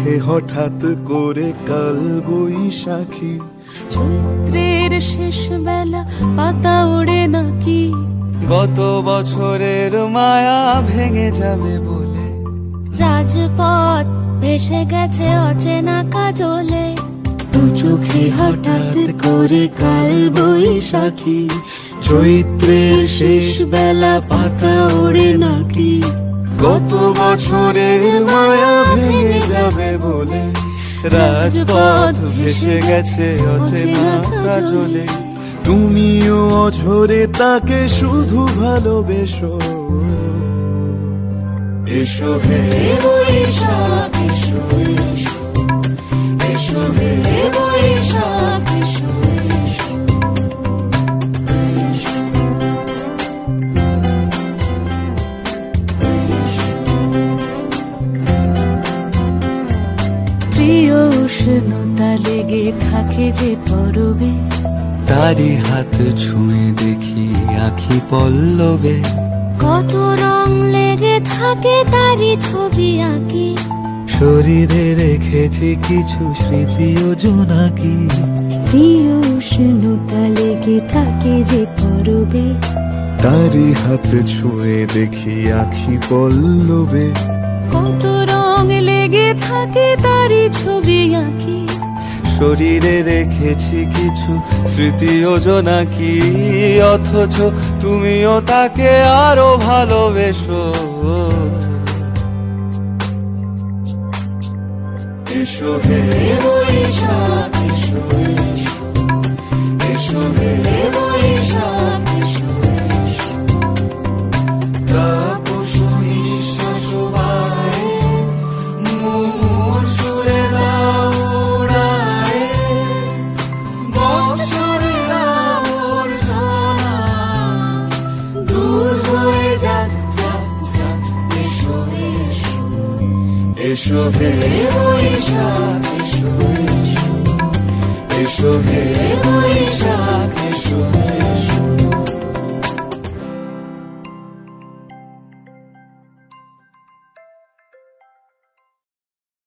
চোখে হঠাৎ করে কাল বৈশাখী, চৈত্রের শেষ বেলা পাতা ওড়ে নাকি, গত বছরের মায়া ভেঙে যাবে বলে, রাজপথ ভেসে গেছে অচেনা কাজলে, দু চোখে হঠাৎ করে কাল বৈশাখী, চৈত্রের শেষ বেলা পাতা ওড়ে নাকি, গত বছরের মায়া ভেঙে যাবে বলে, রাজপথ ভেসে গেছে অচেনা কাজলে। তুমিও অঝরে তাকে শুধু ভালোবেসো, এসো হে বৈশাখ এসো, এসো এসো হে বৈশাখ এসো, এসো। প্রিয় উষ্ণতা লেগে থাকে যে পরবে, তারি হাত ছুঁয়ে দেখি আখি পল্লবে, কত রং লেগে থাকে তারই ছবি আঁকি, শরীরে রেখেছি কিছু স্মৃতি ও জোনাকি, প্রিয় উষ্ণতা লেগে থাকে যে পরবে, তারি হাত ছুঁয়ে দেখি আখি পল্লবে, কত রং লেগে থাকে তারই ছবি আঁকি, শরীরে রেখেছি কিছু স্মৃতি ও জোনাকি, অথচ তুমিও তাকে আরো ভালোবেসো, এসো হে বৈশাখ এসো, এসো এসো হে বৈশাখ এসো, এসো। তাপস নিঃশ্বাস বায়ে, মুমুর সুরে দাও উড়ায়ে, বৎসরের আবর্জনা দূর হয়ে যাক, যাক, যাক। এসো এসো এসো হে বৈশাখ এসো, এসো এসো হে বৈশাখ এসো, এসো।